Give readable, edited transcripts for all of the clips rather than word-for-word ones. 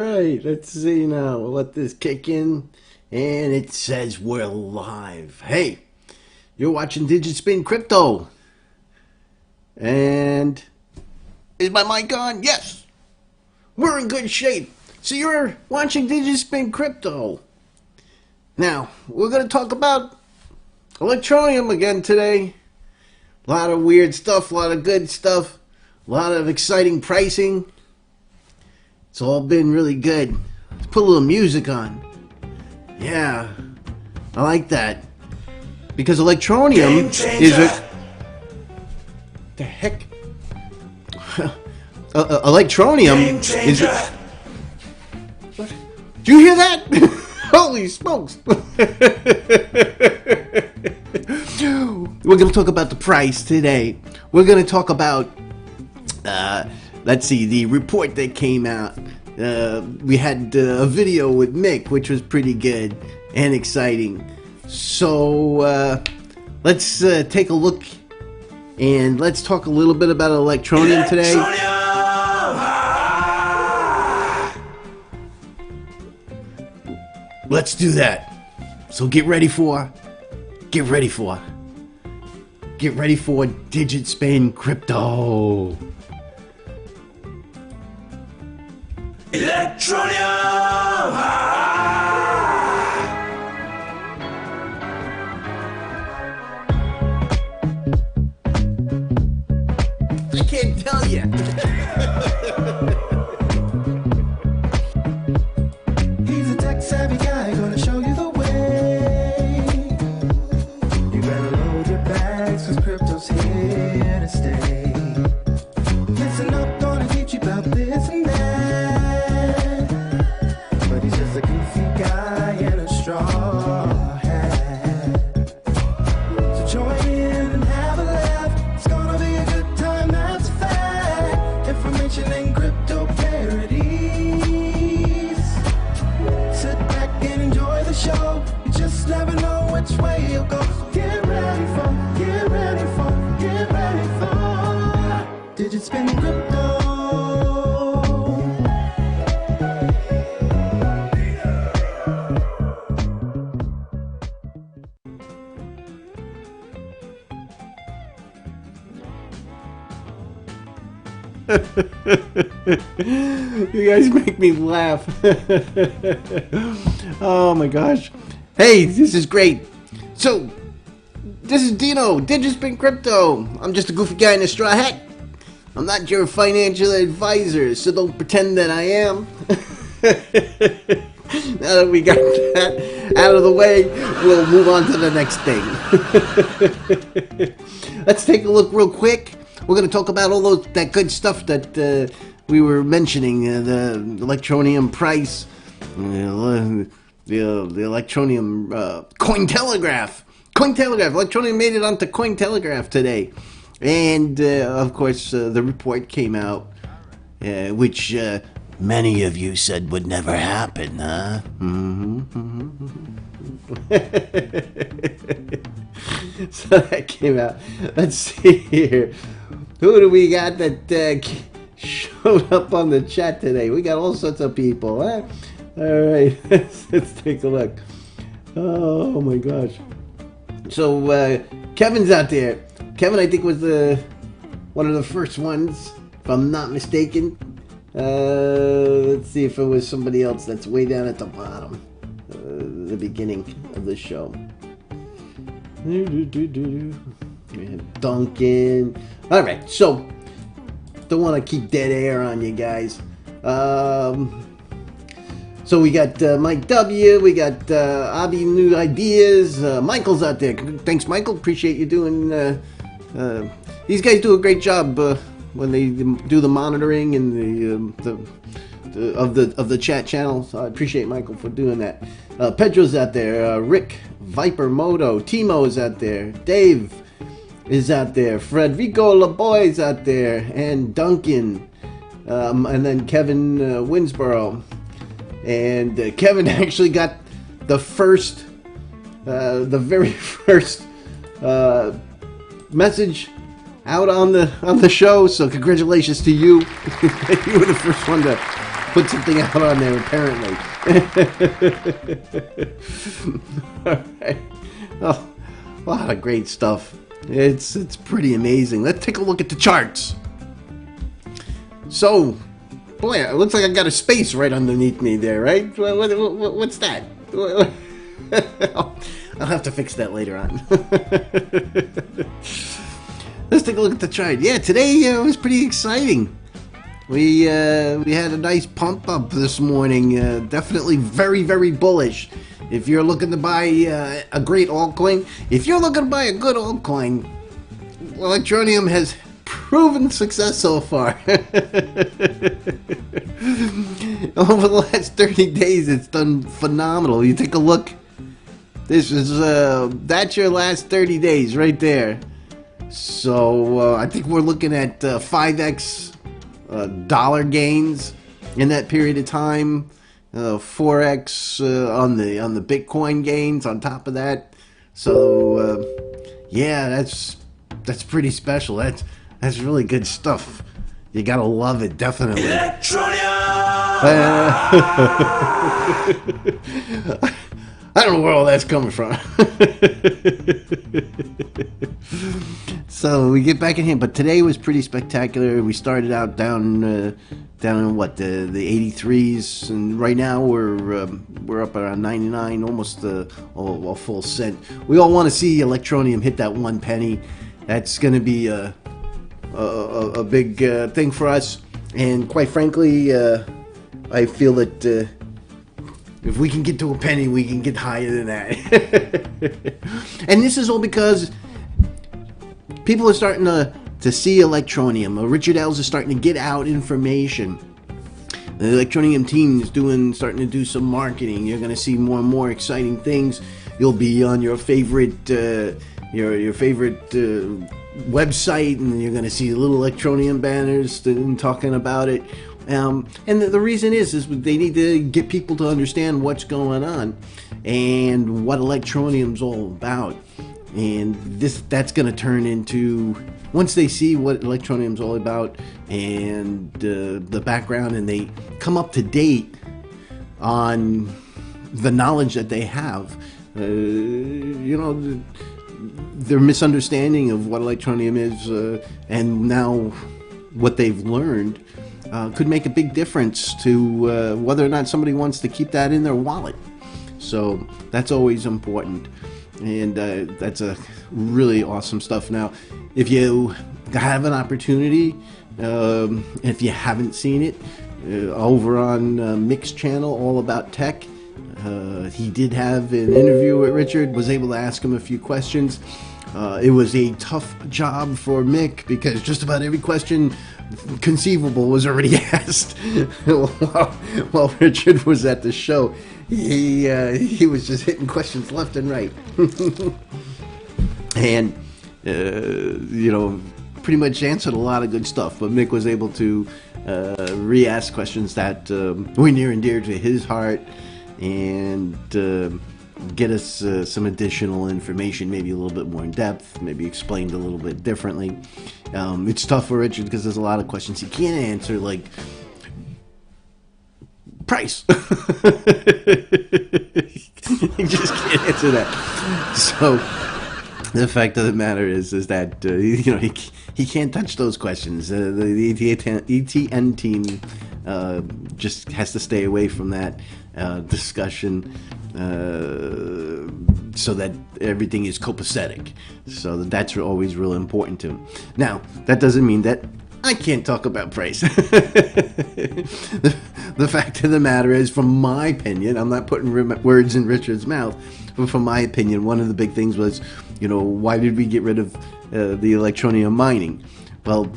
Right, let's see now. We'll let this kick in, and it says we're live. Hey, you're watching Digitspin Crypto. And is my mic on? Yes. We're in good shape. So you're watching Digitspin Crypto. Now, we're going to talk about Electroneum again today. A lot of weird stuff, a lot of good stuff, a lot of exciting pricing. It's all been really good. Let's put a little music on. Yeah, I like that. Because Electroneum is a... The heck? Electroneum is a... What? Did you hear that? Holy smokes. We're going to talk about the price today. We're going to talk about... let's see, the report that came out. We had a video with Mick, which was pretty good and exciting. So let's take a look and let's talk a little bit about Electroneum today. Let's do that. So get ready for Digitspin Crypto. Electroneum! I can't tell you. He's a tech-savvy guy, gonna show you the way. You better load your bags, cause crypto's here to stay. Listen up, gonna teach you about this and that. A goofy guy in a straw hat. So join in and have a laugh. It's gonna be a good time, that's a fact. Information and crypto parodies. Sit back and enjoy the show. You just never know which way you'll go. So get ready for Digitspin Crypto. You guys make me laugh. Oh my gosh. Hey, this is great. So, this is Dino, Digitspin Crypto. I'm just a goofy guy in a straw hat. I'm not your financial advisor, so don't pretend that I am. Now that we got that out of the way, we'll move on to the next thing. Let's take a look real quick. We're going to talk about all that good stuff that we were mentioning, the Electroneum price, the Electroneum Coin Telegraph. Electroneum made it onto Coin Telegraph today. And, of course, the report came out, which many of you said would never happen, huh? So that came out. Let's see here. Who do we got that showed up on the chat today? We got all sorts of people, huh? All right, let's take a look. Oh my gosh. So Kevin's out there. Kevin, I think, was one of the first ones, if I'm not mistaken. Let's see if it was somebody else that's way down at the bottom, the beginning of the show. We have Duncan. All right, so don't want to keep dead air on you guys. So we got Mike W. We got Abby New Ideas. Michael's out there. Thanks, Michael. Appreciate you doing. These guys do a great job when they do the monitoring and of the chat channel. So I appreciate Michael for doing that. Pedro's out there. Rick, Viper Moto, Timo is out there. Dave is out there. Frederico LaBoy's out there, and Duncan, and then Kevin Winsborough. And Kevin actually got the very first message out on the show. So congratulations to you. You were the first one to put something out on there, apparently. All right. Oh, a lot of great stuff. It's pretty amazing. Let's take a look at the charts. So, boy, it looks like I got a space right underneath me there, right? What's that? I'll have to fix that later on. Let's take a look at the chart. Yeah, today was pretty exciting. We had a nice pump up this morning. Definitely very, very bullish. If you're looking to buy a great altcoin, if you're looking to buy a good altcoin, Electroneum has proven success so far. Over the last 30 days, it's done phenomenal. You take a look. This is that's your last 30 days right there. So I think we're looking at 5x dollar gains in that period of time. 4x on the Bitcoin gains on top of that. So yeah, that's pretty special. That's really good stuff. You gotta love it, definitely. I don't know where all that's coming from. So we get back in here, but today was pretty spectacular. We started out down in what the 83s, and right now we're up around 99, almost a full cent. We all want to see Electroneum hit that 1 penny. That's going to be a big thing for us, and quite frankly, I feel that if we can get to a penny, we can get higher than that. And this is all because people are starting to see Electroneum. Richard Ells is starting to get out information. The Electroneum team is starting to do some marketing. You're going to see more and more exciting things. You'll be on your favorite website, and you're going to see little Electroneum banners talking about it. And the reason is they need to get people to understand what's going on and what Electroneum's all about. And that's going to turn into, once they see what Electroneum's all about and the background, and they come up to date on the knowledge that they have, their misunderstanding of what Electroneum is and now what they've learned could make a big difference to whether or not somebody wants to keep that in their wallet. So that's always important, and that's a really awesome stuff. Now, if you have an opportunity, if you haven't seen it, over on Mick's channel, All About Tech, he did have an interview with Richard, was able to ask him a few questions. It was a tough job for Mick because just about every question conceivable was already asked while Richard was at the show. He was just hitting questions left and right. And pretty much answered a lot of good stuff, but Mick was able to re-ask questions that were near and dear to his heart, and get us some additional information, maybe a little bit more in depth, maybe explained a little bit differently. It's tough for Richard because there's a lot of questions he can't answer, like price. He just can't answer that. So the fact of the matter is that he can't touch those questions. The ETN team just has to stay away from that discussion, so that everything is copacetic. So that's always real important to him. Now, that doesn't mean that I can't talk about price. The fact of the matter is, from my opinion, I'm not putting words in Richard's mouth, but from my opinion, one of the big things was, why did we get rid of the Electroneum mining? Well,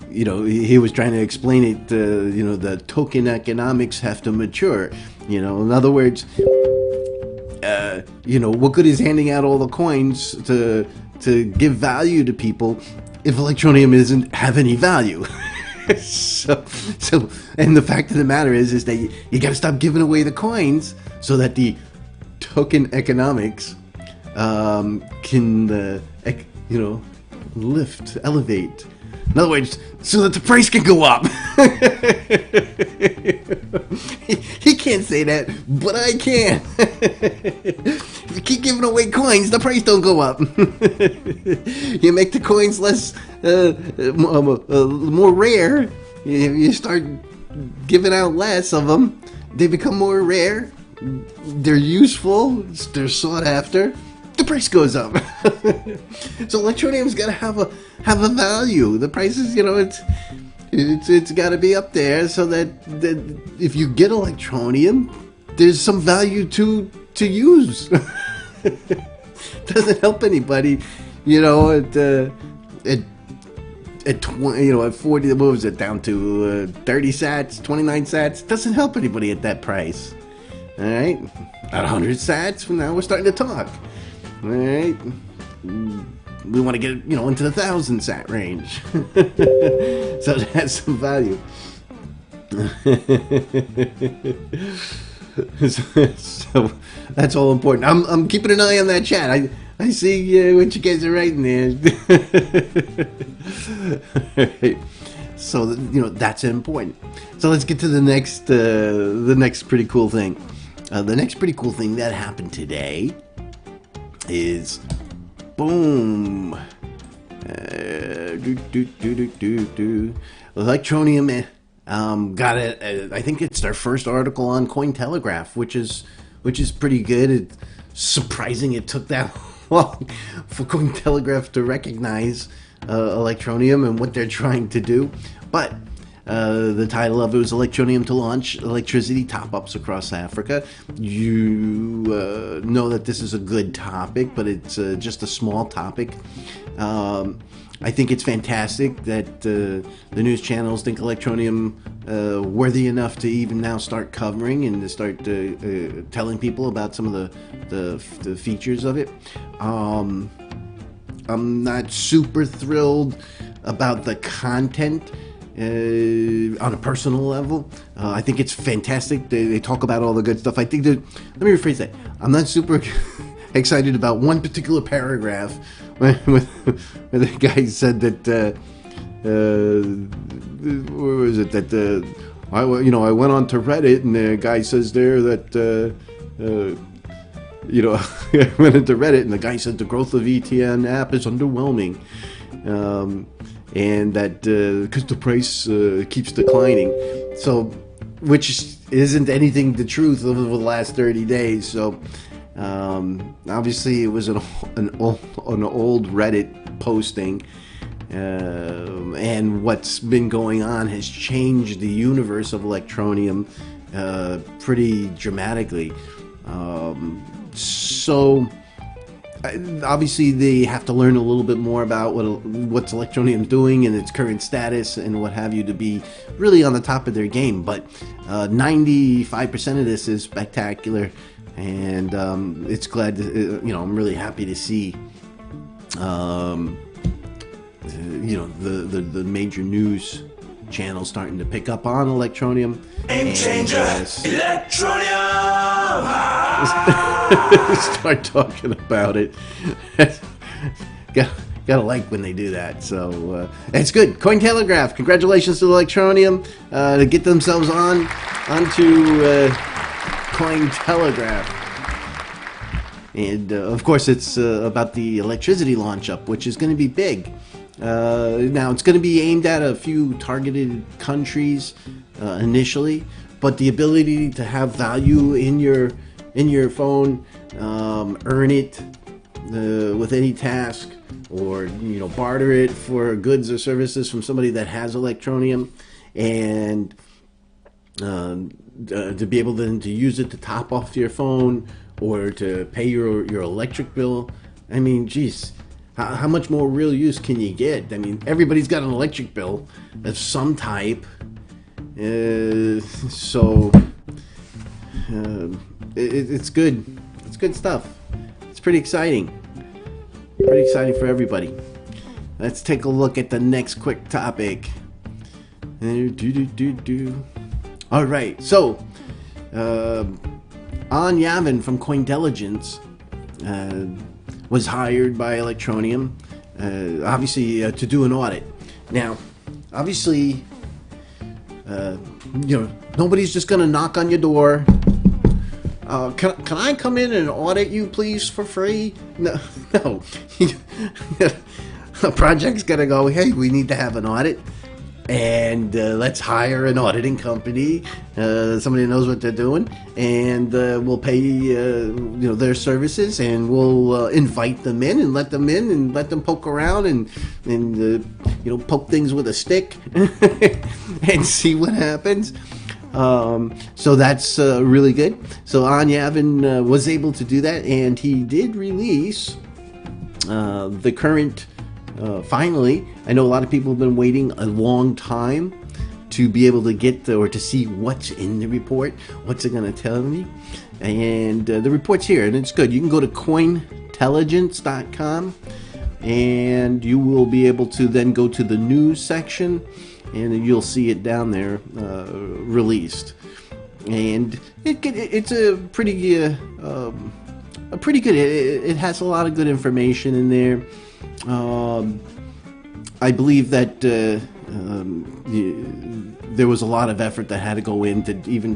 he was trying to explain it, the token economics have to mature. In other words, what good is handing out all the coins to give value to people if Electroneum doesn't have any value? So, and the fact of the matter is that you got to stop giving away the coins so that the token economics can, elevate In other words, so that the price can go up. He can't say that, but I can. If you keep giving away coins, the price don't go up. You make the coins less, more rare. You start giving out less of them. They become more rare. They're useful. They're sought after. The price goes up. So Electroneum's got to have a value. The prices, it's got to be up there so that if you get Electroneum, there's some value to use. Doesn't help anybody, at 20, at 40, what was it, down to 30 sats, 29 sats? Doesn't help anybody at that price. All right, at 100 sats, now we're starting to talk. All right, we want to get into the 1,000 sat range, so it has some value. So that's all important. I'm keeping an eye on that chat. I see what you guys are writing there. So that's important. So let's get to the next pretty cool thing. The next pretty cool thing that happened today is boom. Electroneum got it. I think it's their first article on Coin Telegraph, which is pretty good. It's surprising it took that long for Coin Telegraph to recognize Electroneum and what they're trying to do. But the title of it was Electroneum to launch electricity top-ups across Africa. You know that this is a good topic, but it's just a small topic. I think it's fantastic that the news channels think Electroneum worthy enough to even now start covering and to start telling people about some of the features of it. I'm not super thrilled about the content on a personal level. I think it's fantastic. They talk about all the good stuff. I think that, let me rephrase that. I'm not super excited about one particular paragraph when the guy said that where was it that I went on to Reddit and the guy says there that I went into Reddit and the guy said the growth of ETN app is underwhelming, and that because the price keeps declining, so which isn't anything the truth over the last 30 days. So obviously it was an old Reddit posting, and what's been going on has changed the universe of Electroneum pretty dramatically. So obviously they have to learn a little bit more about what's Electroneum doing and its current status and what have you to be really on the top of their game. But 95% of this is spectacular, and it's glad to, I'm really happy to see the major news channels starting to pick up on Electroneum. Game changer, Electroneum! Start talking about it. Gotta like when they do that. So it's good. Coin Telegraph, congratulations to Electroneum to get themselves onto Coin Telegraph. And of course it's about the electricity launch up, which is going to be big. Now it's going to be aimed at a few targeted countries initially, but the ability to have value in your phone, earn it with any task, or barter it for goods or services from somebody that has Electroneum, and to be able then to use it to top off your phone or to pay your electric bill. I mean, geez, how much more real use can you get? I mean, everybody's got an electric bill of some type, so it's good. It's good stuff. It's pretty exciting. Pretty exciting for everybody. Let's take a look at the next quick topic. All right, so On Yavin from Cointelligence was hired by Electroneum, obviously to do an audit. Now, obviously, nobody's just going to knock on your door. Can I come in and audit you, please, for free? No. A project's going to go, hey, we need to have an audit. And let's hire an auditing company, somebody knows what they're doing, and we'll pay their services, and we'll invite them in and let them poke around and poke things with a stick and see what happens. So that's really good. So Yavin was able to do that, and he did release the current. Finally, I know a lot of people have been waiting a long time to be able to get or to see what's in the report. What's it going to tell me? And the report's here, and it's good. You can go to cointelligence.com, and you will be able to then go to the news section, and you'll see it down there released. And it's a pretty good. It has a lot of good information in there. I believe that there was a lot of effort that had to go in to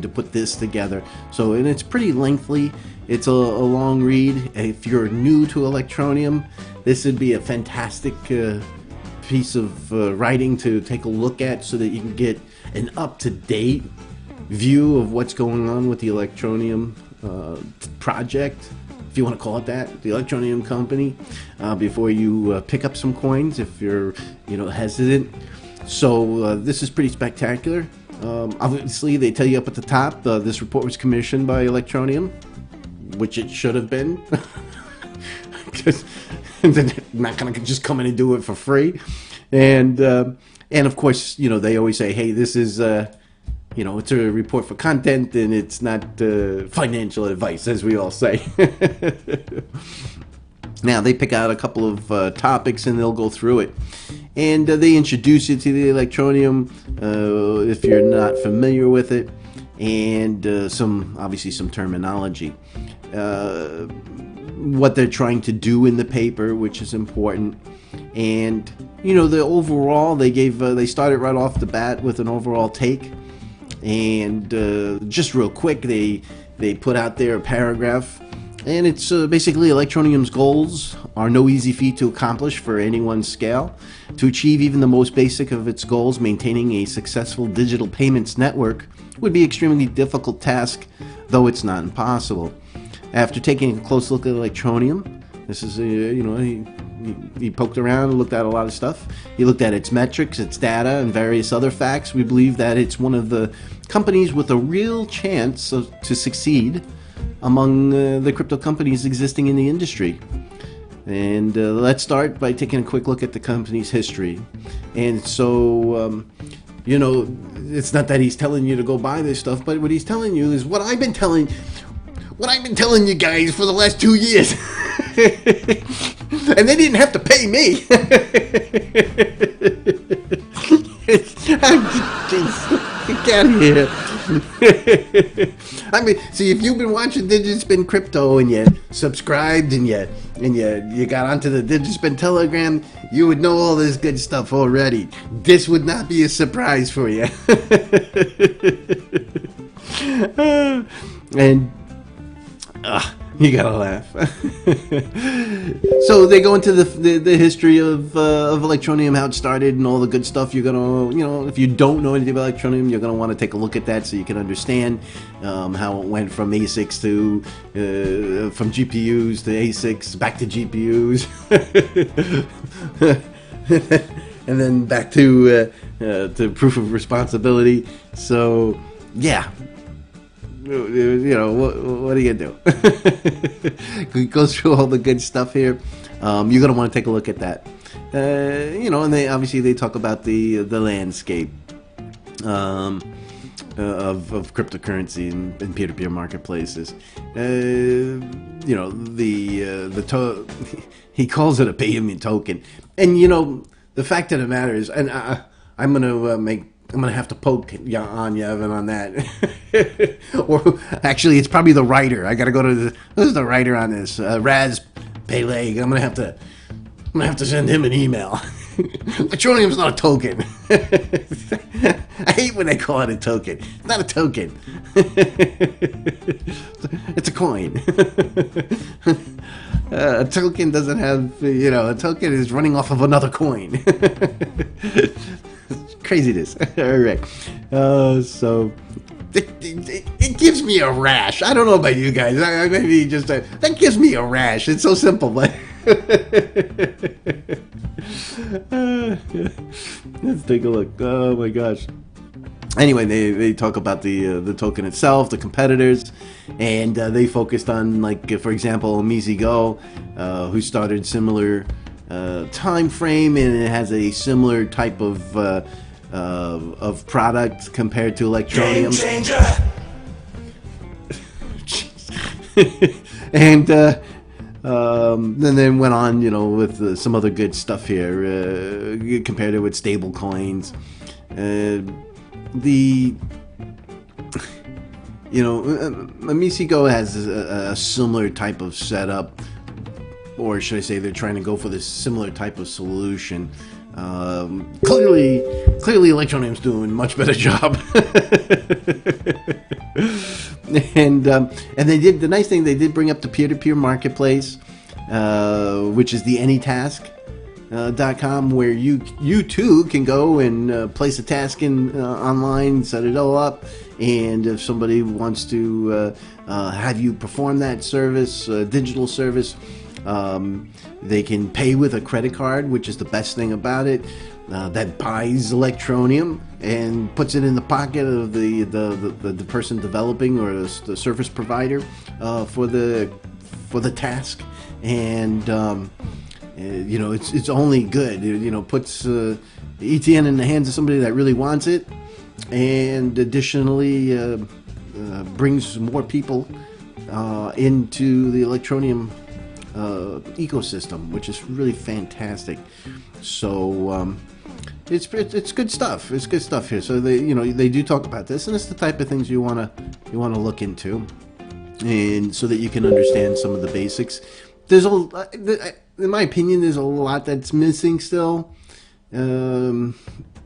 put this together. So, and it's pretty lengthy. It's a long read. If you're new to Electroneum, this would be a fantastic piece of writing to take a look at, so that you can get an up-to-date view of what's going on with the Electroneum project, if you want to call it that, the Electroneum company, before you pick up some coins if you're hesitant. So this is pretty spectacular. Obviously, they tell you up at the top, this report was commissioned by Electroneum, which it should have been. Because they're not going to just come in and do it for free. And of course, they always say, hey, this is it's a report for content, and it's not financial advice, as we all say. Now, they pick out a couple of topics, and they'll go through it. And they introduce you to the Electroneum if you're not familiar with it, and obviously some terminology. What they're trying to do in the paper, which is important. And, the overall, they started right off the bat with an overall take. And just real quick, they put out there a paragraph, and it's basically Electroneum's goals are no easy feat to accomplish for any one scale. To achieve even the most basic of its goals, maintaining a successful digital payments network would be an extremely difficult task, though it's not impossible. After taking a close look at Electroneum, this is he poked around and looked at a lot of stuff. He looked at its metrics, its data, and various other facts. We believe that it's one of the companies with a real chance to succeed among the crypto companies existing in the industry. And let's start by taking a quick look at the company's history. And so, it's not that he's telling you to go buy this stuff, but what he's telling you is what I've been telling you guys for the last 2 years. And they didn't have to pay me. Get out of here. I mean, see, if you've been watching Digitspin Crypto and you subscribed and you got onto the Digitspin Telegram, you would know all this good stuff already. This would not be a surprise for you. And you gotta laugh. So they go into the history of Electroneum, how it started, and all the good stuff. You're gonna, if you don't know anything about Electroneum, you're gonna want to take a look at that so you can understand how it went from ASICs to from GPUs to ASICs, back to GPUs, and then back to proof of responsibility. So yeah. What are you gonna do? It goes through all the good stuff here. You're gonna want to take a look at that. And they talk about the landscape of cryptocurrency and peer-to-peer marketplaces. He calls it a payment token, and the fact of the matter is, and I'm gonna have to poke Yavin on that. Or actually, it's probably the writer. I gotta go to who's the writer on this? Raz Peleg. I'm gonna have to send him an email. Electroneum's not a token. I hate when they call it a token. It's not a token. It's a coin. A token doesn't have, a token is running off of another coin. Craziness. All right. So it gives me a rash. I don't know about you guys. Maybe just that gives me a rash. It's so simple, but let's take a look. Oh my gosh. Anyway, they talk about the token itself, the competitors, and they focused on, like, for example, MeezyGo, who started similar time frame, and it has a similar type of product compared to Electroneum. Game changer. And then went on, with some other good stuff here. Compared it with stable coins. MeezyGo has a similar type of setup, or should I say they're trying to go for this similar type of solution. Clearly Electroneum's doing a much better job. And they did, the nice thing, they did bring up the peer-to-peer marketplace, which is the anytask.com, where you too can go and place a task in online, set it all up, and if somebody wants to have you perform that service, digital service, they can pay with a credit card, which is the best thing about it. That buys Electroneum and puts it in the pocket of the person developing, or the service provider for the task, and it's only good. It puts ETN in the hands of somebody that really wants it, and additionally brings more people into the Electroneum ecosystem, which is really fantastic. So it's good stuff. It's good stuff here. So they do talk about this, and it's the type of things you wanna look into, and so that you can understand some of the basics. In my opinion, there's a lot that's missing still in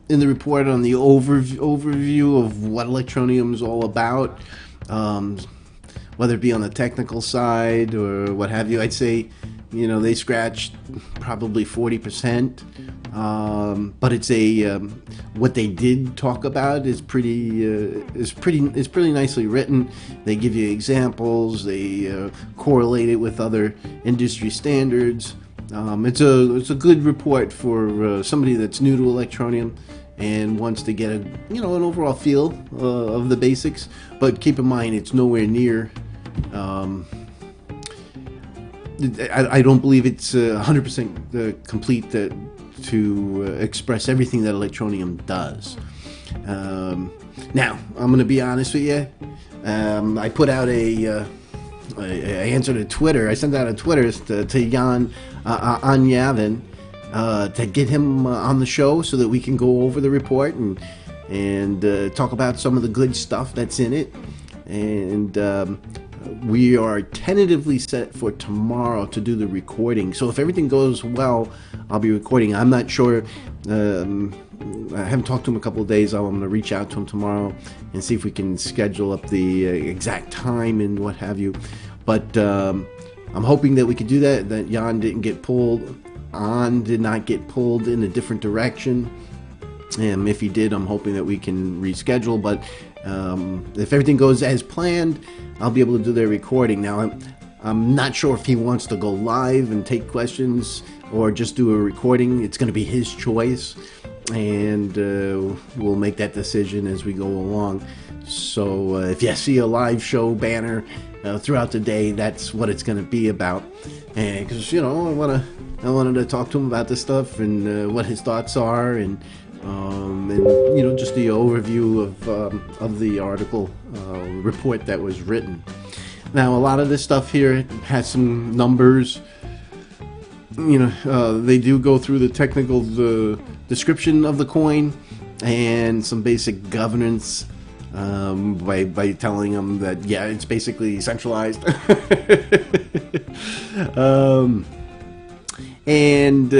the report on the overview of what Electroneum is all about, whether it be on the technical side or what have you. I'd say, they scratched probably 40%, but it's what they did talk about is pretty nicely written. They give you examples. They correlate it with other industry standards. It's a good report for somebody that's new to Electroneum and wants to get an overall feel of the basics. But keep in mind, it's nowhere near. I don't believe it's 100% complete to express everything that Electroneum does. Now, I'm going to be honest with you. I put out I answered a Twitter. I sent out a Twitter to Jan Anyavin to get him on the show so that we can go over the report and talk about some of the good stuff that's in it. And we are tentatively set for tomorrow to do the recording. So if everything goes well, I'll be recording. I'm not sure. I haven't talked to him a couple of days. I'm going to reach out to him tomorrow and see if we can schedule up the exact time and what have you. But I'm hoping that we could do that. That Jan did not get pulled in a different direction. And if he did, I'm hoping that we can reschedule. But if everything goes as planned, I'll be able to do their recording. Now, I'm not sure if he wants to go live and take questions or just do a recording. It's going to be his choice, and we'll make that decision as we go along. So if you see a live show banner throughout the day, that's what it's going to be about. And because I wanted to talk to him about this stuff and what his thoughts are, and just the overview of the article report that was written. Now, a lot of this stuff here has some numbers. They do go through the technical description of the coin and some basic governance by telling them that it's basically centralized. And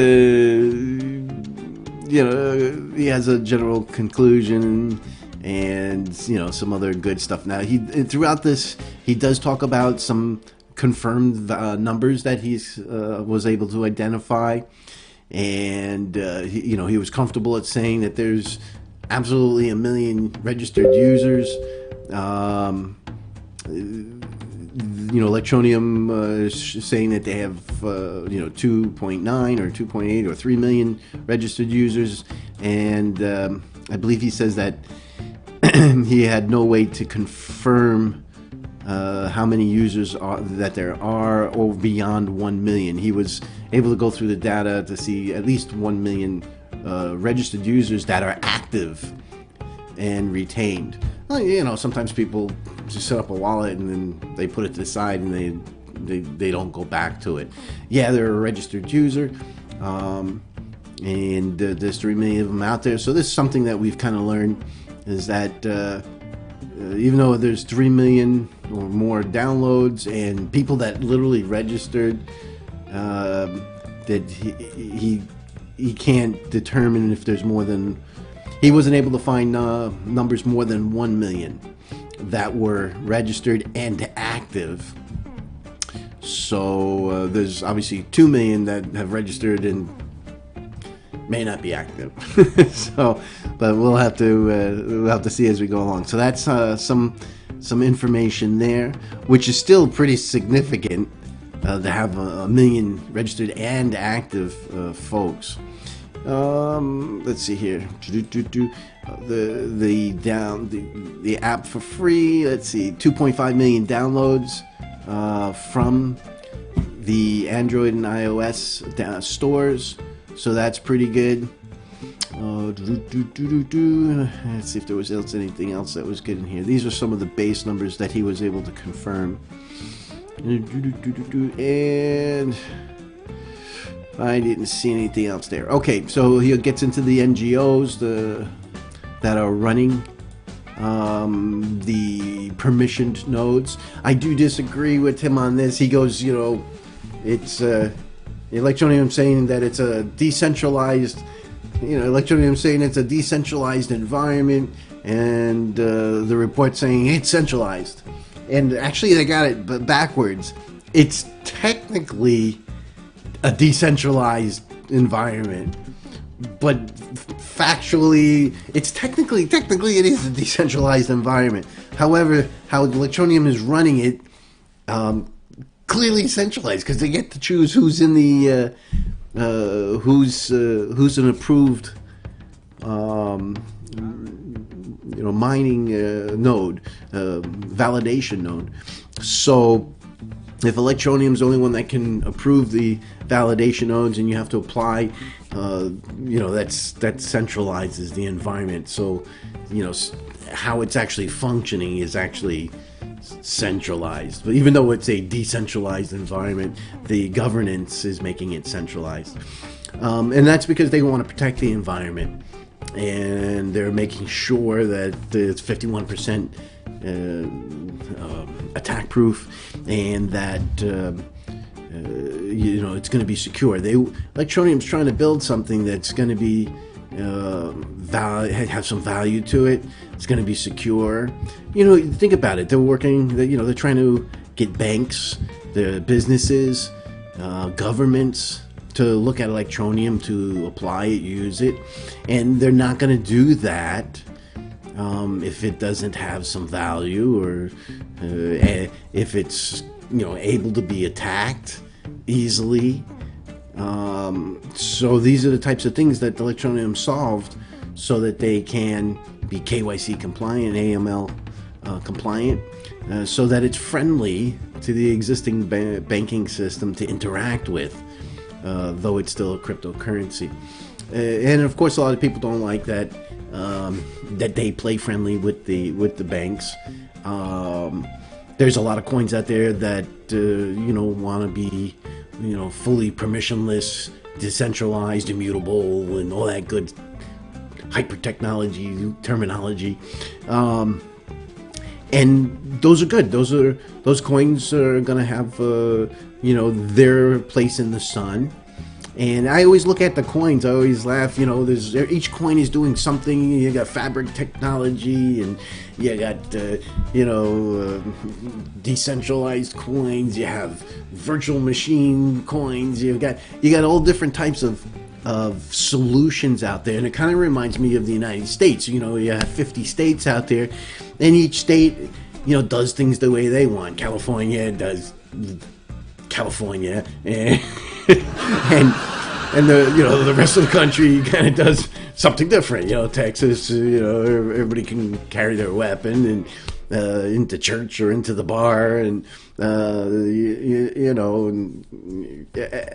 he has a general conclusion and some other good stuff. Now throughout this he does talk about some confirmed numbers that he's was able to identify, and he was comfortable at saying that there's absolutely 1 million registered users. Electroneum is saying that they have 2.9 or 2.8 or 3 million registered users, and I believe he says that he had no way to confirm how many users that there are or beyond 1 million. He was able to go through the data to see at least 1 million registered users that are active and retained. Well, sometimes people just set up a wallet and then they put it to the side and they don't go back to it. Yeah, they're a registered user, and there's 3 million of them out there. So this is something that we've kind of learned, is that even though there's 3 million or more downloads and people that literally registered, that he can't determine if there's more than. He wasn't able to find numbers more than 1 million that were registered and active. So there's obviously 2 million that have registered and may not be active. But we'll have to see as we go along. So that's some information there, which is still pretty significant to have 1 million registered and active folks. Let's see here. The app for free. Let's see, 2.5 million downloads from the Android and iOS stores. So that's pretty good. Let's see if there was anything else that was good in here. These are some of the base numbers that he was able to confirm. And I didn't see anything else there. Okay, so he gets into the NGOs that are running the permissioned nodes. I do disagree with him on this. He goes, it's Electroneum saying that it's a decentralized, Electroneum saying it's a decentralized environment, and the report saying it's centralized. And actually, they got it backwards. It's technically a decentralized environment, but factually, it's technically it is a decentralized environment. However, how Electroneum is running it, clearly centralized, because they get to choose who's in the who's an approved mining node, validation node. So if Electroneum's the only one that can approve the validation nodes, and you have to apply, that centralizes the environment. So, how it's actually functioning is actually centralized. But even though it's a decentralized environment, the governance is making it centralized. And that's because they want to protect the environment, and they're making sure that it's 51% attack proof, and that it's going to be secure. Electroneum's trying to build something that's going to be have some value to it. It's going to be secure. Think about it. They're trying to get banks, the businesses, governments to look at Electroneum, to apply it, use it, and they're not going to do that if it doesn't have some value, or if it's able to be attacked easily. So these are the types of things that Electroneum solved, so that they can be KYC compliant, AML compliant, so that it's friendly to the existing banking system to interact with, though it's still a cryptocurrency. And of course, a lot of people don't like that they play friendly with the banks. There's a lot of coins out there that want to be fully permissionless, decentralized, immutable, and all that good hyper technology terminology. And those are good. Those coins are going to have their place in the sun, And I always look at the coins. I always laugh. You know, each coin is doing something. You got fabric technology, and you got decentralized coins. You have virtual machine coins. You got all different types of solutions out there, and it kind of reminds me of the United States. You know, you have 50 states out there, and each state, you know, does things the way they want. California does California, and and the rest of the country kind of does something different. You know, Texas, everybody can carry their weapon and into church or into the bar, and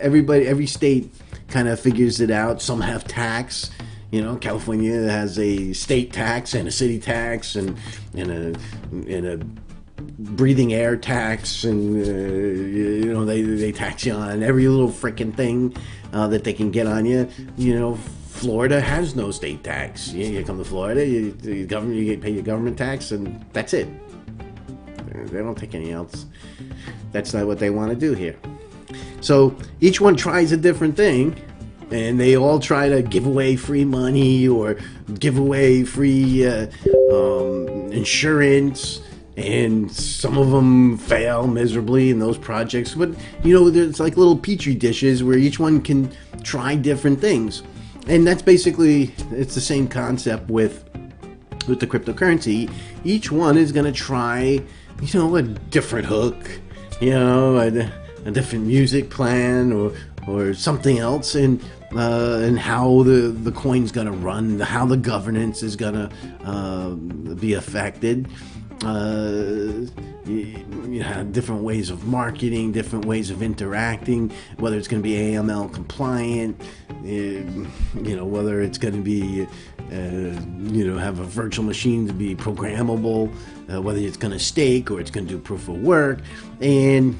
every state kind of figures it out. Some have tax. You know, California has a state tax and a city tax and a breathing air tax, and they tax you on every little freaking thing that they can get on you. You know, Florida has no state tax. You come to Florida, you pay your government tax, and that's it. They don't take any else. That's not what they want to do here. So each one tries a different thing, and they all try to give away free money or give away free insurance. And some of them fail miserably in those projects. But, there's like little petri dishes where each one can try different things. And that's basically, it's the same concept with the cryptocurrency. Each one is going to try, a different hook, a different music plan or something else. And how the coin's going to run, how the governance is going to be affected. You have different ways of marketing, different ways of interacting, whether it's going to be AML compliant, whether it's going to be, have a virtual machine to be programmable, whether it's going to stake or it's going to do proof of work. And,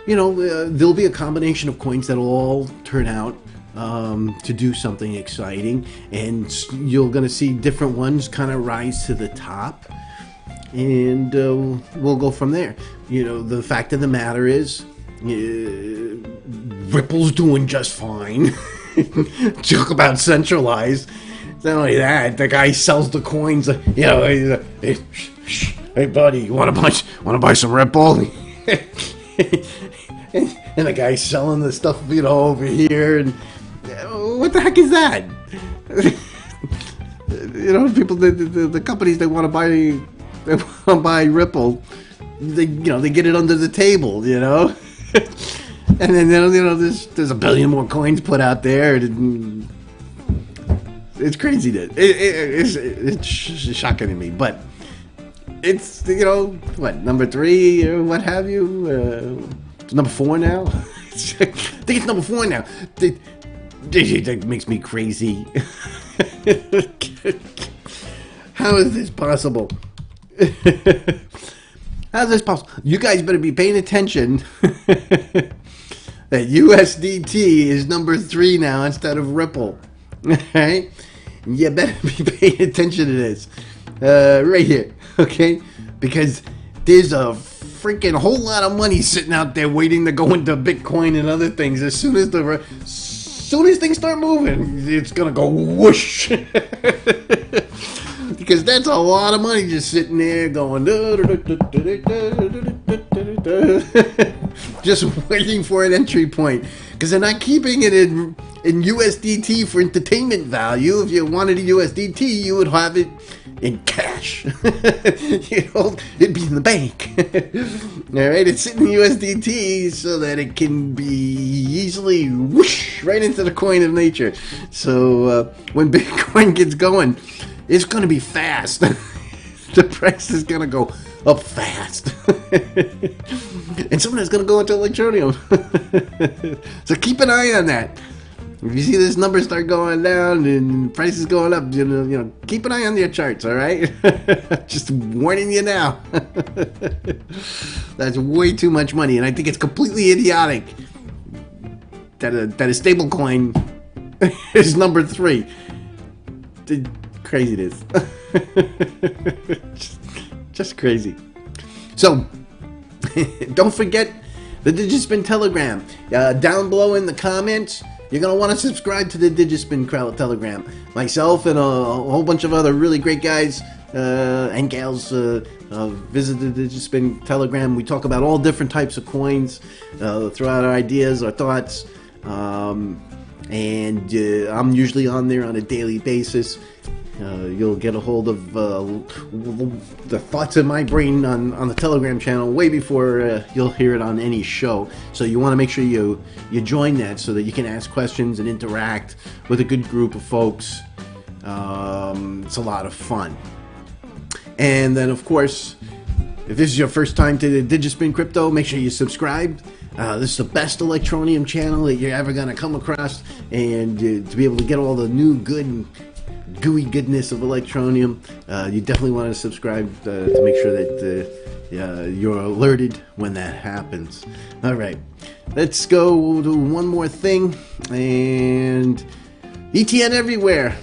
there'll be a combination of coins that'll all turn out to do something exciting, and you're going to see different ones kind of rise to the top. And we'll go from there. The fact of the matter is, Ripple's doing just fine. Talk about centralized. Not only that, the guy sells the coins. He's hey buddy, you want to buy some Ripple? and the guy's selling the stuff, over here. And what the heck is that? People, the companies they want to buy. They want to buy Ripple, they get it under the table, and then there's a billion more coins put out there. It's crazy. It's shocking to me, but it's number 3 or what have you. It's number 4 now. I think it's number 4 now. That makes me crazy. How is this possible? How's this possible? You guys better be paying attention that USDT is number 3 now instead of Ripple. Alright? You better be paying attention to this. Right here. Okay? Because there's a freaking whole lot of money sitting out there waiting to go into Bitcoin and other things. As soon as things start moving, it's gonna go whoosh. Because that's a lot of money just sitting there going, just waiting for an entry point. Because they're not keeping it in USDT for entertainment value. If you wanted a USDT, you would have it in cash. It'd be in the bank. All right, it's sitting in USDT so that it can be easily whoosh right into the coin of nature. So when Bitcoin gets going, it's going to be fast. The price is going to go up fast. And some of that's going to go into Electroneum. So keep an eye on that. If you see this number start going down and prices going up, keep an eye on your charts, all right? Just warning you now. That's way too much money, and I think it's completely idiotic that a stable coin is number 3. Craziness. just crazy. So don't forget the Digitspin Telegram. Down below in the comments, you're going to want to subscribe to the Digitspin Telegram. Myself and a whole bunch of other really great guys and gals visit the Digitspin Telegram. We talk about all different types of coins, throw out our ideas, our thoughts, and I'm usually on there on a daily basis. You'll get a hold of the thoughts in my brain on the Telegram channel way before you'll hear it on any show. So you want to make sure you join that so that you can ask questions and interact with a good group of folks. It's a lot of fun. And then, of course, if this is your first time to the Digitspin Crypto, make sure you subscribe. This is the best Electroneum channel that you're ever going to come across, and to be able to get all the new good and gooey goodness of Electroneum, you definitely want to subscribe to make sure that you're alerted when that happens. All right, let's go to one more thing, and ETN everywhere.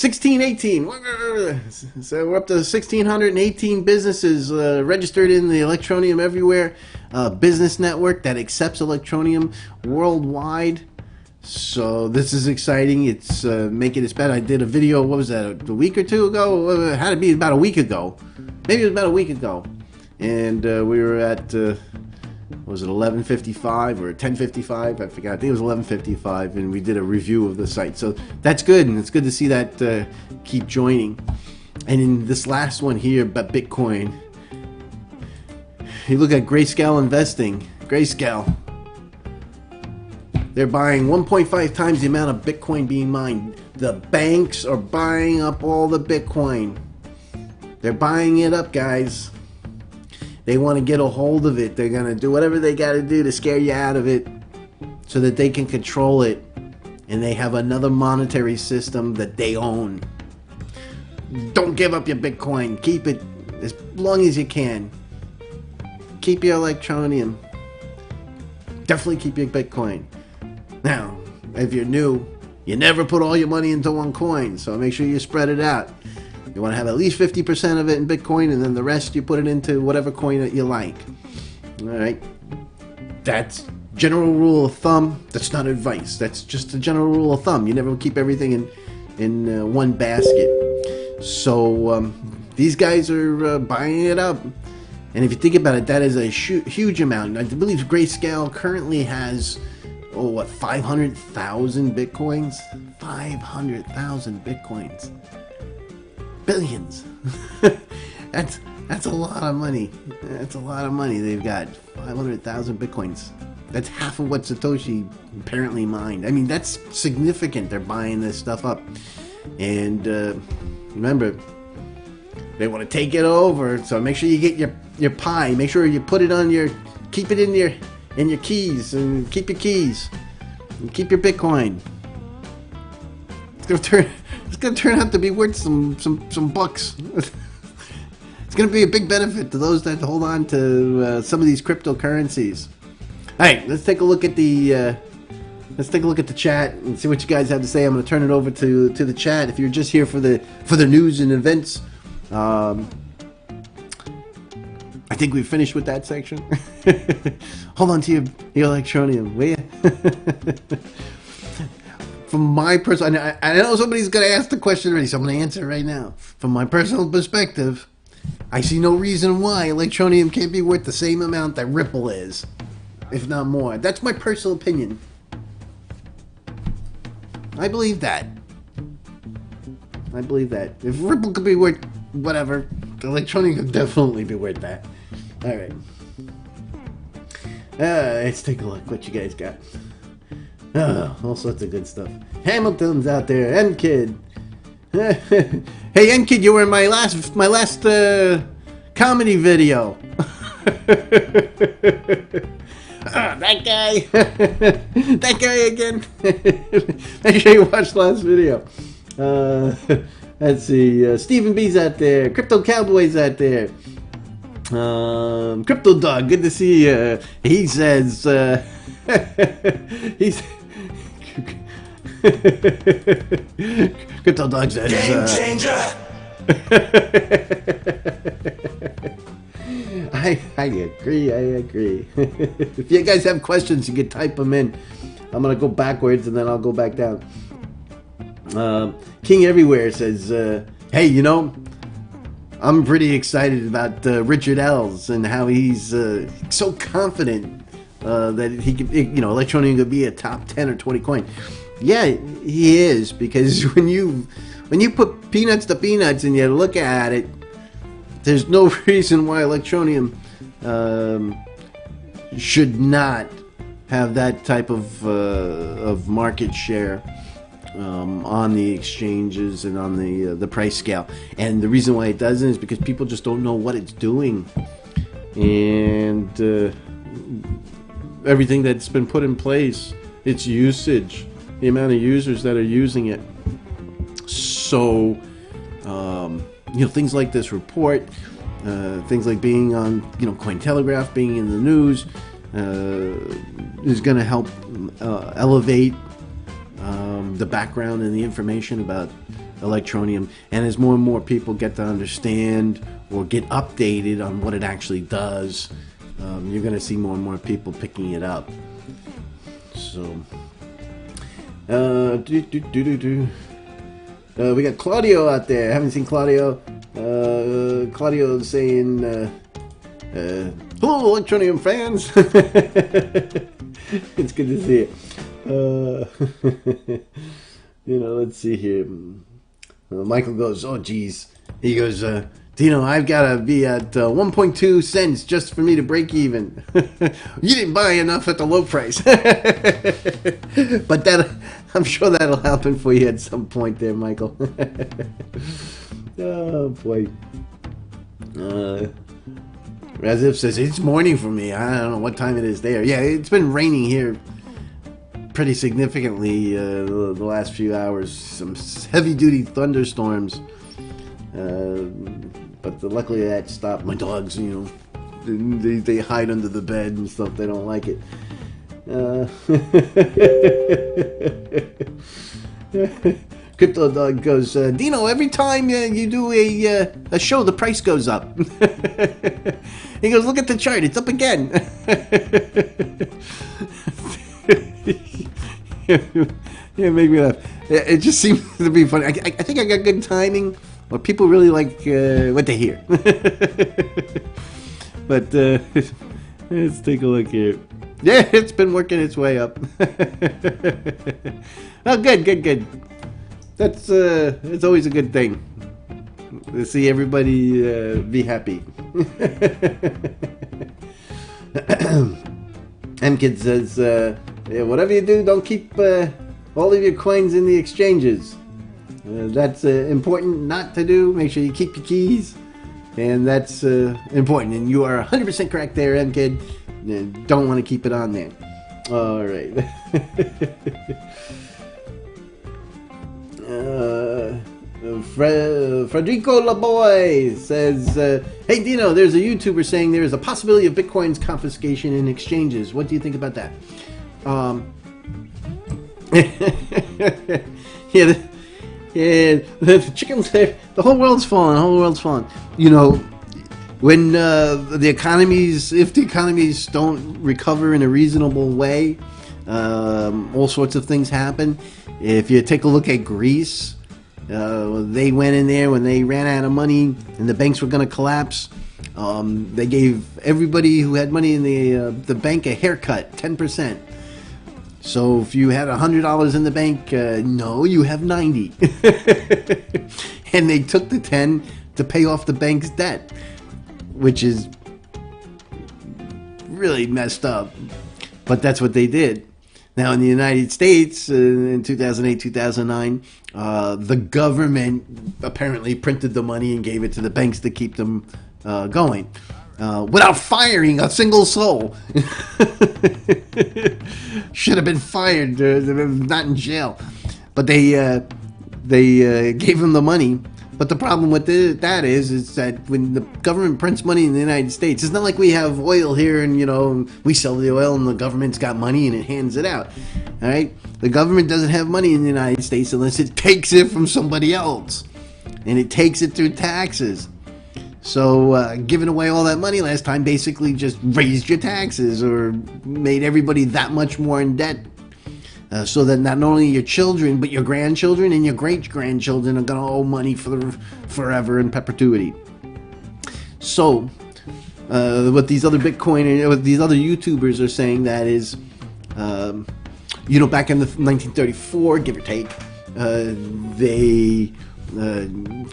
1618. So we're up to 1,618 businesses registered in the Electroneum Everywhere business network that accepts Electroneum worldwide. So this is exciting. It's making it better. I did a video, what was that, a week or two ago? It had to be about a week ago. Maybe it was about a week ago. And we were at, was it 11:55 or 10:55? I forgot. I think it was 11:55, and we did a review of the site. So that's good, and it's good to see that keep joining. And in this last one here about Bitcoin, you look at Grayscale Investing. Grayscale. They're buying 1.5 times the amount of Bitcoin being mined. The banks are buying up all the Bitcoin. They're buying it up, guys. They want to get a hold of it. They're going to do whatever they got to do to scare you out of it so that they can control it. And they have another monetary system that they own. Don't give up your Bitcoin. Keep it as long as you can. Keep your Electroneum. Definitely keep your Bitcoin. Now, if you're new, you never put all your money into one coin, so make sure you spread it out. You want to have at least 50% of it in Bitcoin, and then the rest you put it into whatever coin that you like. Alright? That's general rule of thumb. That's not advice. That's just a general rule of thumb. You never keep everything in one basket. So, these guys are buying it up. And if you think about it, that is a huge amount. I believe Grayscale currently has, 500,000 Bitcoins? 500,000 Bitcoins. Billions. That's a lot of money. That's a lot of money they've got. 500,000 Bitcoins. That's half of what Satoshi apparently mined. I mean, that's significant. They're buying this stuff up. And remember, they want to take it over. So make sure you get your pie. Make sure you put it on keep it in your keys, and keep your keys. And keep your Bitcoin. It's gonna turn out to be worth some bucks. It's gonna be a big benefit to those that hold on to some of these cryptocurrencies. All right, let's take a look at the chat and see what you guys have to say. I'm gonna turn it over to the chat. If you're just here for the news and events, I think we've finished with that section. Hold on to your Electroneum, will you? From my personal, I know somebody's going to ask the question already, so I'm going to answer it right now. From my personal perspective, I see no reason why Electroneum can't be worth the same amount that Ripple is, if not more. That's my personal opinion. I believe that. I believe that. If Ripple could be worth whatever, Electroneum could definitely be worth that. All right. Let's take a look what you guys got. All sorts of good stuff. Hamilton's out there. N-Kid. Hey, N-Kid, you were in my last comedy video. That guy. That guy again. Make sure you watch the last video. Let's see. Stephen B's out there. Crypto Cowboy's out there. Crypto Dog, good to see you. He says, he's Crypto Dog says, game changer. I agree. If you guys have questions, you can type them in. I'm gonna go backwards and then I'll go back down. King Everywhere says, hey, you know, I'm pretty excited about Richard Ells and how he's so confident that he could, you know, Electroneum could be a top 10 or 20 coin. Yeah, he is, because when you put peanuts to peanuts and you look at it, there's no reason why Electroneum should not have that type of market share on the exchanges and on the price scale. And the reason why it doesn't is because people just don't know what it's doing, and everything that's been put in place, its usage, the amount of users that are using it. So you know, things like this report, things like being on, you know, Coin Telegraph, being in the news, is going to help elevate the background and the information about Electroneum. And as more and more people get to understand or get updated on what it actually does, you're going to see more and more people picking it up. So we got Claudio out there. I haven't seen Claudio. Claudio saying, hello, Electroneum fans. It's good to see you. You know, let's see here. Michael goes, oh, geez. He goes, Dino, I've got to be at 1.2 cents just for me to break even. You didn't buy enough at the low price. But that, I'm sure that'll happen for you at some point there, Michael. Oh, boy. Razif says, it's morning for me. I don't know what time it is there. Yeah, it's been raining here pretty significantly the last few hours. Some heavy-duty thunderstorms. But luckily that stopped. My dogs, you know, they hide under the bed and stuff. They don't like it. Crypto Dog goes, Dino, every time you do a show, the price goes up. He goes, look at the chart, it's up again. Yeah, make me laugh. It just seems to be funny. I think I got good timing, or people really like what they hear. But let's take a look here. Yeah, it's been working its way up. Oh, good. That's it's always a good thing to see everybody be happy. M-Kid says, yeah, whatever you do, don't keep all of your coins in the exchanges. That's important not to do. Make sure you keep your keys, and that's important. And you are 100% correct there, M-Kid. Don't want to keep it on there. All right. Frederico Laboy says, hey Dino, there's a YouTuber saying there is a possibility of Bitcoin's confiscation in exchanges. What do you think about that? Yeah, the chickens, the whole world's falling. You know, when if the economies don't recover in a reasonable way, all sorts of things happen. If you take a look at Greece, they went in there when they ran out of money and the banks were going to collapse. They gave everybody who had money in the bank a haircut, 10%. So if you had $100 in the bank, no, you have 90. And they took the 10 to pay off the bank's debt, which is really messed up. But that's what they did. Now, in the United States, in 2008, 2009, the government apparently printed the money and gave it to the banks to keep them going, without firing a single soul. Should have been fired, not in jail. But they gave them the money. But the problem with that is that when the government prints money in the United States, it's not like we have oil here and, you know, we sell the oil and the government's got money and it hands it out. All right? The government doesn't have money in the United States unless it takes it from somebody else. And it takes it through taxes. So giving away all that money last time basically just raised your taxes or made everybody that much more in debt. so that not only your children, but your grandchildren and your great-grandchildren are going to owe money for forever in perpetuity. So, what these other what these other YouTubers are saying that is, back in 1934, give or take, they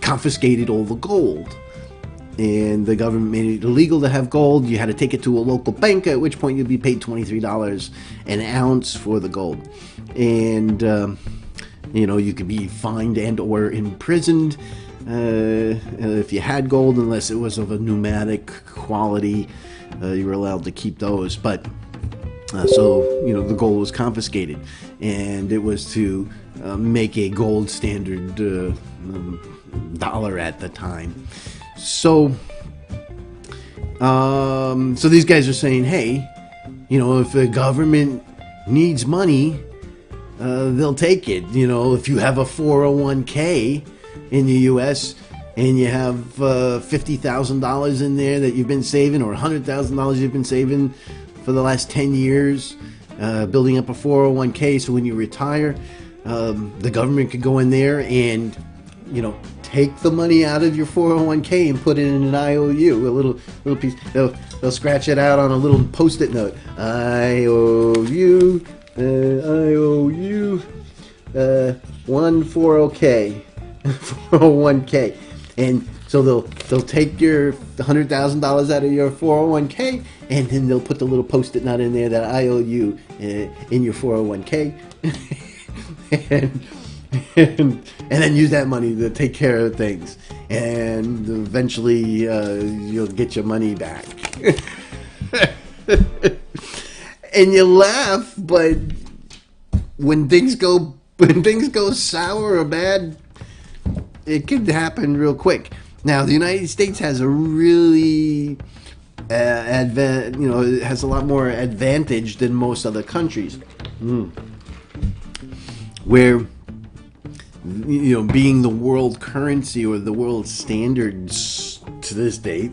confiscated all the gold. And the government made it illegal to have gold. You had to take it to a local bank, at which point you'd be paid $23 an ounce for the gold. And, you could be fined and or imprisoned if you had gold, unless it was of a pneumatic quality. You were allowed to keep those. But, the gold was confiscated. And it was to make a gold standard dollar at the time. So these guys are saying, hey, if the government needs money, they'll take it. If you have a 401k in the U.S. and you have $50,000 in there that you've been saving, or $100,000 you've been saving for the last 10 years, building up a 401k, so when you retire, the government could go in there and, take the money out of your 401k and put it in an IOU, a little piece. They'll scratch it out on a little post-it note. IOU, 401k, 401k, and so they'll take your $100,000 out of your 401k, and then they'll put the little post-it note in there that IOU in your 401k, and then use that money to take care of things, and eventually you'll get your money back. And you laugh, but when things go sour or bad, it could happen real quick. Now, the United States has a really it has a lot more advantage than most other countries, where being the world currency or the world standards to this date,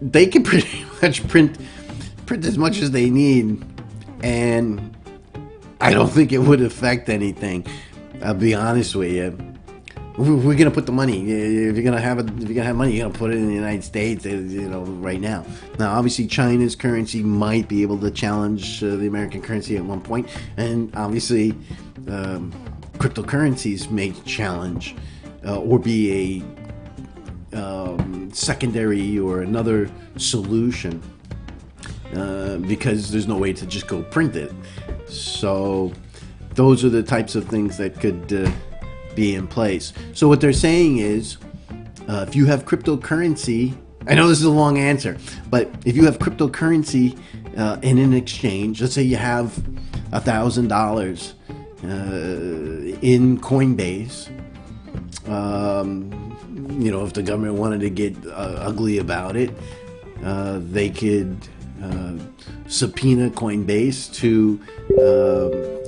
they can pretty much print as much as they need, and I don't think it would affect anything. I'll be honest with you. We're gonna put the money. If you're gonna have money, you're gonna put it in the United States. Right now. Now, obviously, China's currency might be able to challenge the American currency at one point, and obviously, cryptocurrencies may challenge or be a secondary or another solution because there's no way to just go print it. So, those are the types of things that could be in place. So what they're saying is, if you have cryptocurrency, I know this is a long answer, but if you have cryptocurrency in an exchange, let's say you have $1,000 in Coinbase, if the government wanted to get ugly about it, they could subpoena Coinbase to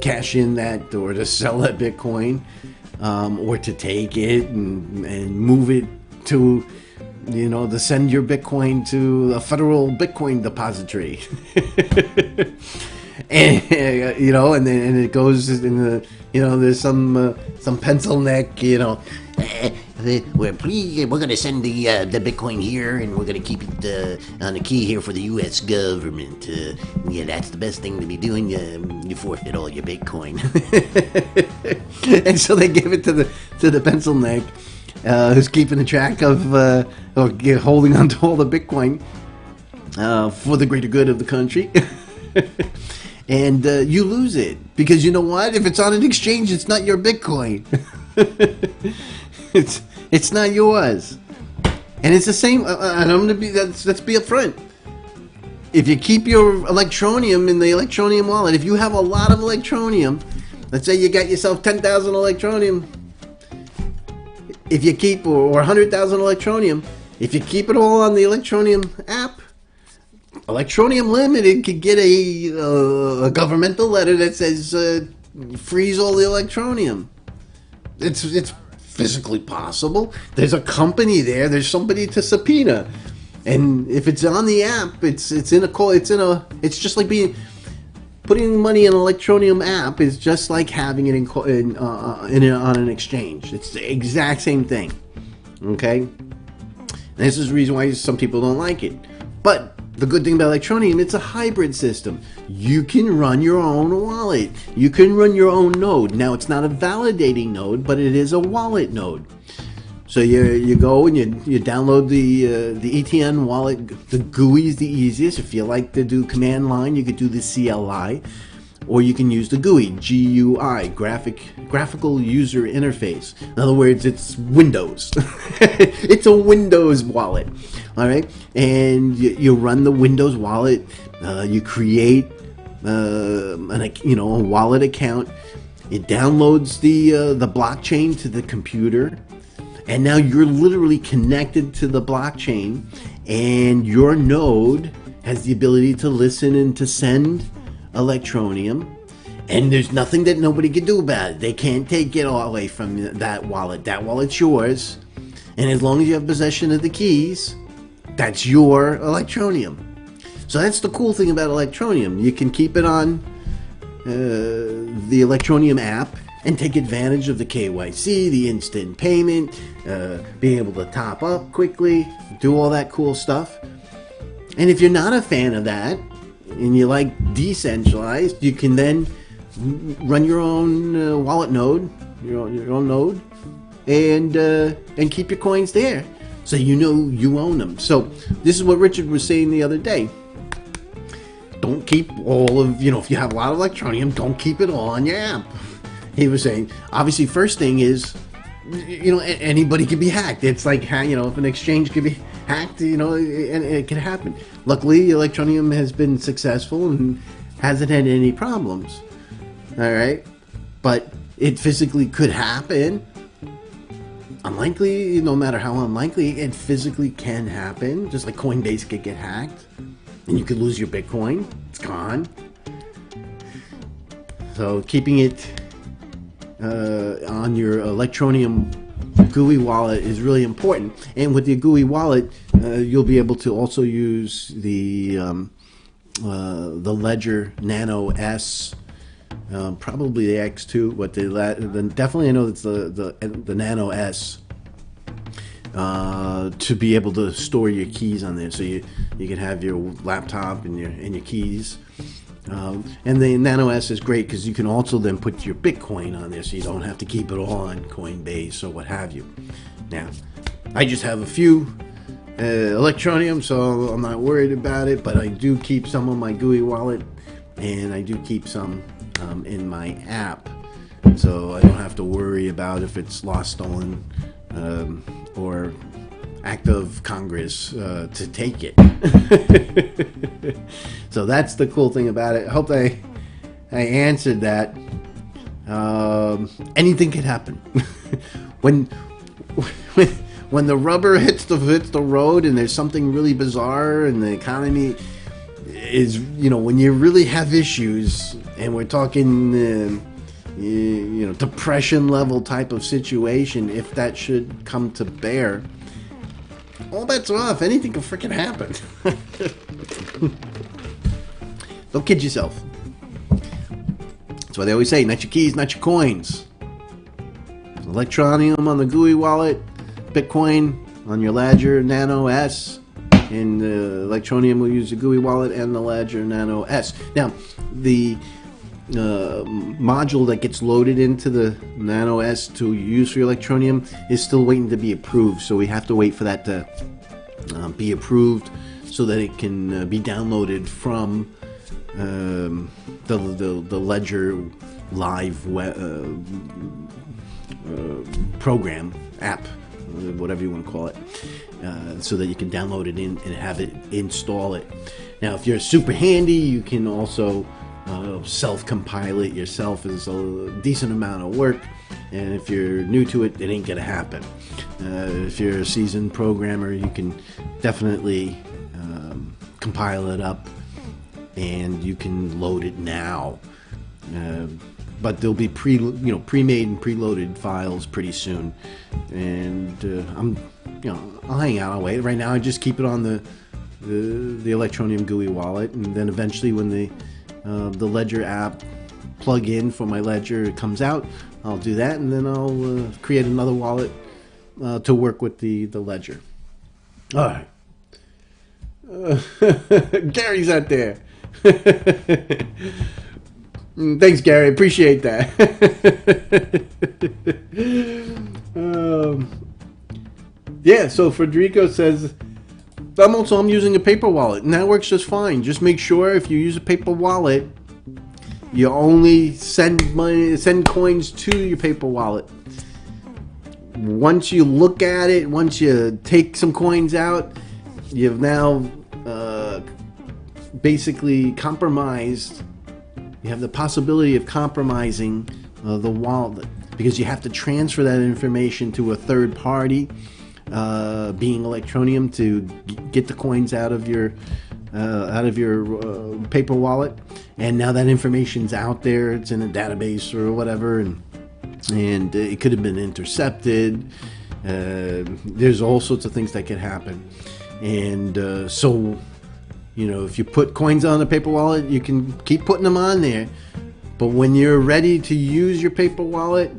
cash in that, or to sell that Bitcoin, or to take it and move it to, to send your Bitcoin to a federal Bitcoin depository. And and it goes in the, there's some pencil neck, we're going to send the Bitcoin here, and we're going to keep it on the key here for the U.S. government. That's the best thing to be doing. You forfeit all your Bitcoin. And so they give it to the pencil neck, who's keeping a track of or holding on to all the Bitcoin for the greater good of the country. And you lose it, because you know what? If it's on an exchange, it's not your Bitcoin. It's not yours, and it's the same. And I'm gonna let's be upfront. If you keep your Electroneum in the Electroneum wallet, if you have a lot of Electroneum, let's say you got yourself 10,000 Electroneum. If you keep, or 100,000 Electroneum, if you keep it all on the Electroneum app, Electroneum Limited could get a governmental letter that says freeze all the Electroneum. It's physically possible. There's a company there. There's somebody to subpoena, and if it's on the app, it's just like being. putting money in an Electroneum app is just like having it on an exchange. It's the exact same thing. Okay? And this is the reason why some people don't like it. But the good thing about Electroneum, it's a hybrid system. You can run your own wallet. You can run your own node. Now, it's not a validating node, but it is a wallet node. So you go and you download the ETN wallet. The GUI is the easiest. If you like to do command line, you could do the CLI, or you can use the GUI, GUI, graphical user interface. In other words, it's Windows. It's a Windows wallet. All right, and you run the Windows wallet. You create a wallet account. It downloads the blockchain to the computer. And now you're literally connected to the blockchain, and your node has the ability to listen and to send Electroneum, and there's nothing that nobody can do about it. They can't take it all away from that wallet. That wallet's yours, and as long as you have possession of the keys, that's your Electroneum. So that's the cool thing about Electroneum. You can keep it on the Electroneum app and take advantage of the KYC, the instant payment, being able to top up quickly, do all that cool stuff. And if you're not a fan of that, and you like decentralized, you can then run your own wallet node, your own node, and keep your coins there, so you know you own them. So this is what Richard was saying the other day. Don't keep all of, if you have a lot of Electroneum, don't keep it all on your app. He was saying, obviously, first thing is, anybody can be hacked. It's like, if an exchange could be hacked, and it can happen. Luckily, Electroneum has been successful and hasn't had any problems. All right, but it physically could happen. Unlikely, no matter how unlikely, it physically can happen. Just like Coinbase could get hacked, and you could lose your Bitcoin. It's gone. So keeping it on your Electroneum GUI wallet is really important. And with your GUI wallet, you'll be able to also use the Ledger Nano S, probably the X2, but definitely I know it's the Nano S, to be able to store your keys on there. So you can have your laptop and your keys. And the Nano S is great because you can also then put your Bitcoin on there, so you don't have to keep it all on Coinbase or what have you. Now, I just have a few Electroneum, so I'm not worried about it, but I do keep some on my GUI wallet, and I do keep some in my app, so I don't have to worry about if it's lost, stolen, or act of Congress to take it. So that's the cool thing about it. I hope I answered that. Anything could happen. when the rubber hits the road and there's something really bizarre and the economy is, when you really have issues, and we're talking depression level type of situation, if that should come to bear, all bets are off. Anything can freaking happen. Don't kid yourself. That's why they always say, not your keys, not your coins. Electroneum on the GUI wallet, Bitcoin on your Ledger Nano S, and Electroneum will use the GUI wallet and the Ledger Nano S. Now, the module that gets loaded into the Nano S to use for your Electroneum is still waiting to be approved, so we have to wait for that to be approved so that it can be downloaded from the Ledger Live program, app, whatever you want to call it, so that you can download it in and have it install it. Now, if you're super handy, you can also self-compile it yourself. Is a decent amount of work, and if you're new to it, it ain't gonna happen. If you're a seasoned programmer, you can definitely compile it up, and you can load it now. But there'll be pre-made and preloaded files pretty soon, and I'll hang out. I'll wait. Right now, I just keep it on the Electroneum GUI wallet, and then eventually, when the the Ledger app plug-in for my Ledger comes out, I'll do that, and then I'll create another wallet to work with the Ledger. All right. Gary's out there. Thanks, Gary. Appreciate that. Yeah, so Federico says, I'm using a paper wallet, and that works just fine. Just make sure if you use a paper wallet, you only send coins to your paper wallet. Once you look at it, once you take some coins out, you've now basically compromised. You have the possibility of compromising the wallet, because you have to transfer that information to a third party, being Electroneum, to get the coins out of your paper wallet. And now that information's out there, it's in a database or whatever, and it could have been intercepted. There's all sorts of things that could happen. And so, if you put coins on a paper wallet, you can keep putting them on there. But when you're ready to use your paper wallet,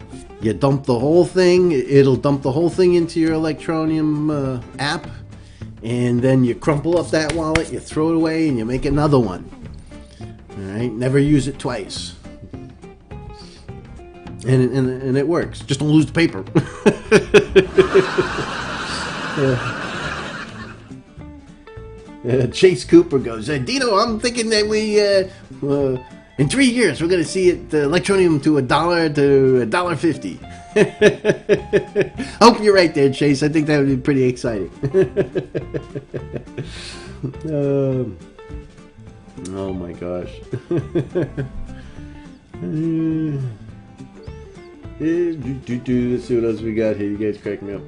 you dump the whole thing. It'll dump the whole thing into your Electroneum app. And then you crumple up that wallet, you throw it away, and you make another one. All right, never use it twice. And it works. Just don't lose the paper. Chase Cooper goes, Dino, I'm thinking that we, in 3 years, we're going to see it Electroneum to $1 to $1.50. Hope you're right there, Chase. I think that would be pretty exciting. Oh my gosh. Let's see what else we got here. You guys crack me up.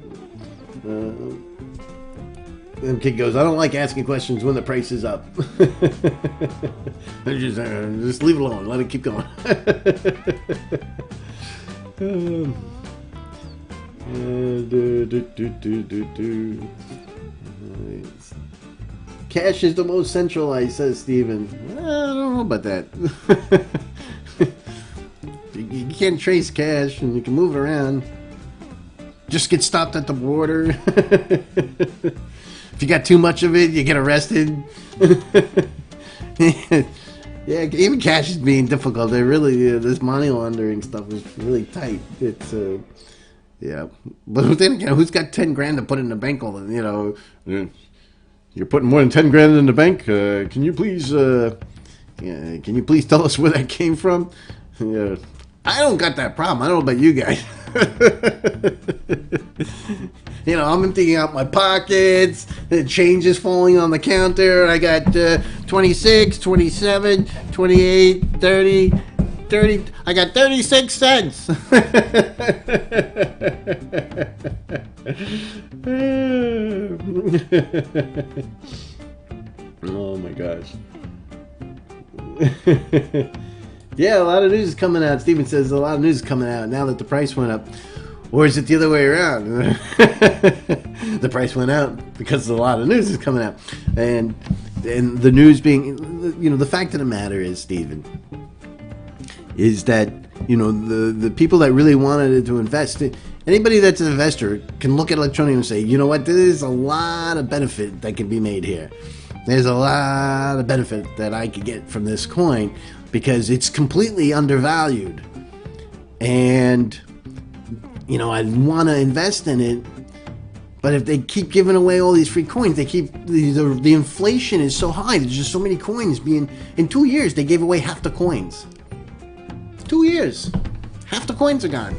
Then kid goes, I don't like asking questions when the price is up. Just leave it alone. Let it keep going. Cash is the most centralized, says Steven. I don't know about that. You can't trace cash, and you can move it around. Just get stopped at the border. If you got too much of it, you get arrested. Yeah, even cash is being difficult. They really, this money laundering stuff is really tight. It's, yeah. But then again, who's got 10 grand to put in the bank? All the, you're putting more than 10 grand in the bank. Can you please tell us where that came from? Yeah. I don't got that problem. I don't know about you guys. I'm emptying out my pockets. The change is falling on the counter. I got 26, 27, 28, 30. I got 36 cents. Oh my gosh. Yeah, a lot of news is coming out. Steven says a lot of news is coming out now that the price went up. Or is it the other way around? The price went out because a lot of news is coming out. And the news being, the fact of the matter is, Steven, is that, the people that really wanted to invest, anybody that's an investor can look at Electroneum and say, you know what, there's a lot of benefit that can be made here. There's a lot of benefit that I could get from this coin because it's completely undervalued. And, I want to invest in it. But if they keep giving away all these free coins, the inflation is so high. There's just so many coins in 2 years, they gave away half the coins. 2 years. Half the coins are gone.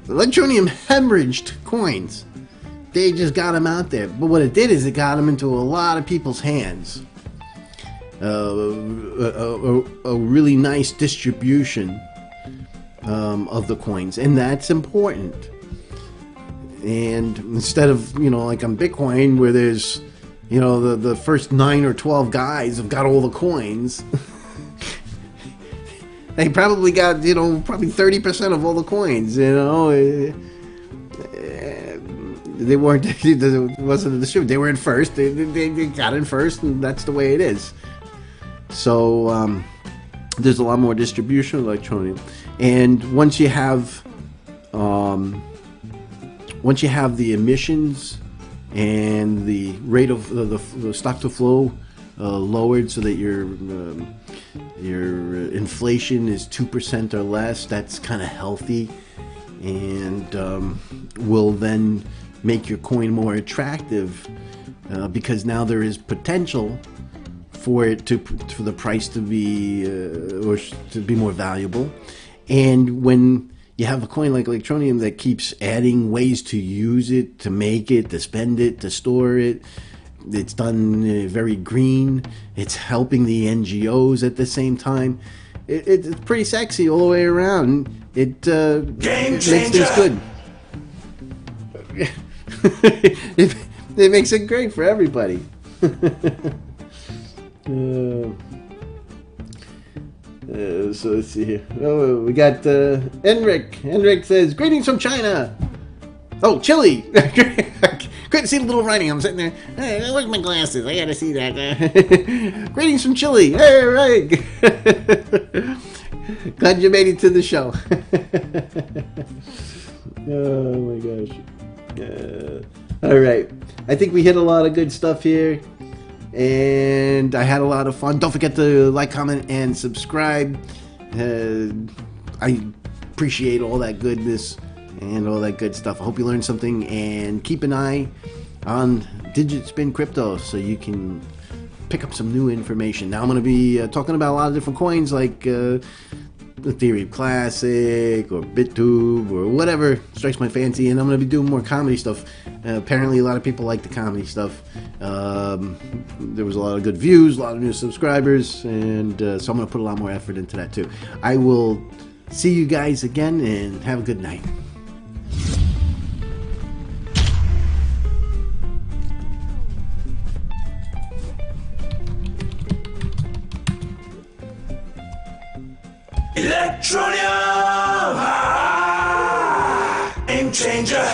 Electroneum hemorrhaged coins. They just got them out there. But what it did is it got them into a lot of people's hands. A really nice distribution of the coins. And that's important. And instead of, like on Bitcoin, where there's, the first 9 or 12 guys have got all the coins. They probably got, probably 30% of all the coins, They weren't, it wasn't a distributor. They were in first. They got in first, and that's the way it is. So there's a lot more distribution of Electroneum, and once you have the emissions and the rate of the stock to flow lowered, so that your inflation is 2% or less, that's kind of healthy, and will then make your coin more attractive, because now there is potential for the price to be more valuable. And when you have a coin like Electroneum that keeps adding ways to use it, to make it, to spend it, to store it, it's done very green. It's helping the NGOs at the same time. It's pretty sexy all the way around. It makes things good. it makes it great for everybody. So let's see here. Oh, we got Enric. Enric says, "Greetings from China." Oh, Chile. Couldn't see the little writing. I'm sitting there. Hey, where's my glasses? I gotta see that. Greetings from Chile. Hey, right. Glad you made it to the show. Oh my gosh. All right. I think we hit a lot of good stuff here, and I had a lot of fun. Don't forget to like, comment, and subscribe. I appreciate all that goodness and all that good stuff. I hope you learned something, and keep an eye on Digitspin Crypto so you can pick up some new information. Now I'm going to be talking about a lot of different coins, like Ethereum Classic or BitTube or whatever strikes my fancy, and I'm going to be doing more comedy stuff. Apparently a lot of people like the comedy stuff. There was a lot of good views, a lot of new subscribers, and so I'm going to put a lot more effort into that too. I will see you guys again, and have a good night. Electroneum! Game changer!